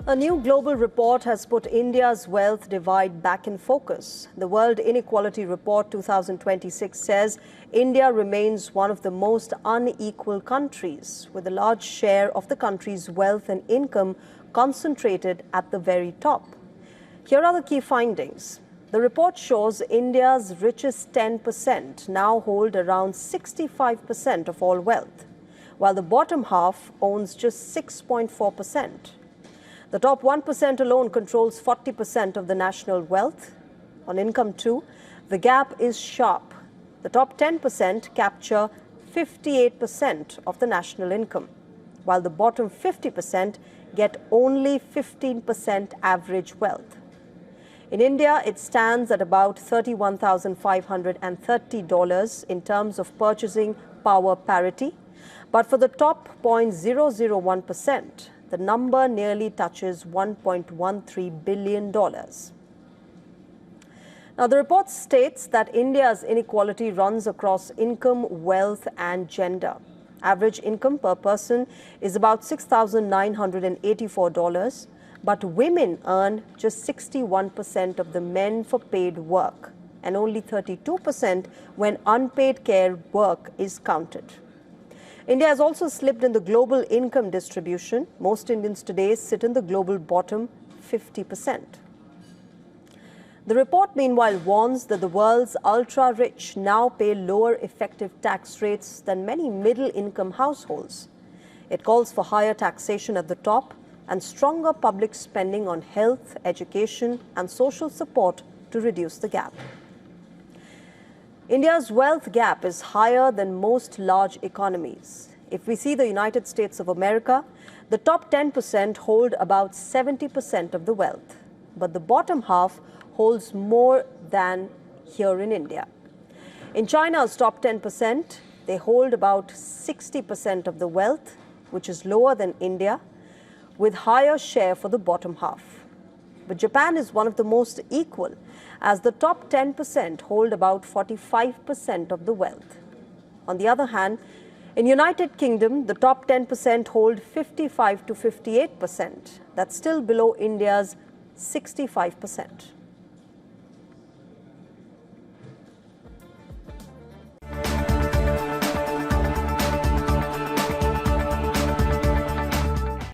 A new global report has put India's wealth divide back in focus. The World Inequality Report 2026 says India remains one of the most unequal countries, with a large share of the country's wealth and income concentrated at the very top. Here are the key findings. The report shows India's richest 10% now hold around 65% of all wealth, while the bottom half owns just 6.4%. The top 1% alone controls 40% of the national wealth. On income too, the gap is sharp. The top 10% capture 58% of the national income, while the bottom 50% get only 15% average wealth. In India, it stands at about $31,530 in terms of purchasing power parity, but for the top 0.001%, the number nearly touches $1.13 billion. Now, the report states that India's inequality runs across income, wealth, and gender. Average income per person is about $6,984, but women earn just 61% of the men for paid work, and only 32% when unpaid care work is counted. India has also slipped in the global income distribution. Most Indians today sit in the global bottom 50%. The report, meanwhile, warns that the world's ultra-rich now pay lower effective tax rates than many middle-income households. It calls for higher taxation at the top and stronger public spending on health, education, and social support to reduce the gap. India's wealth gap is higher than most large economies. If we see the United States of America, the top 10% hold about 70% of the wealth, but the bottom half holds more than here in India. In China's top 10%, they hold about 60% of the wealth, which is lower than India, with higher share for the bottom half. But Japan is one of the most equal, as the top 10% hold about 45% of the wealth. On the other hand, in United Kingdom, the top 10% hold 55 to 58%. That's still below India's 65%.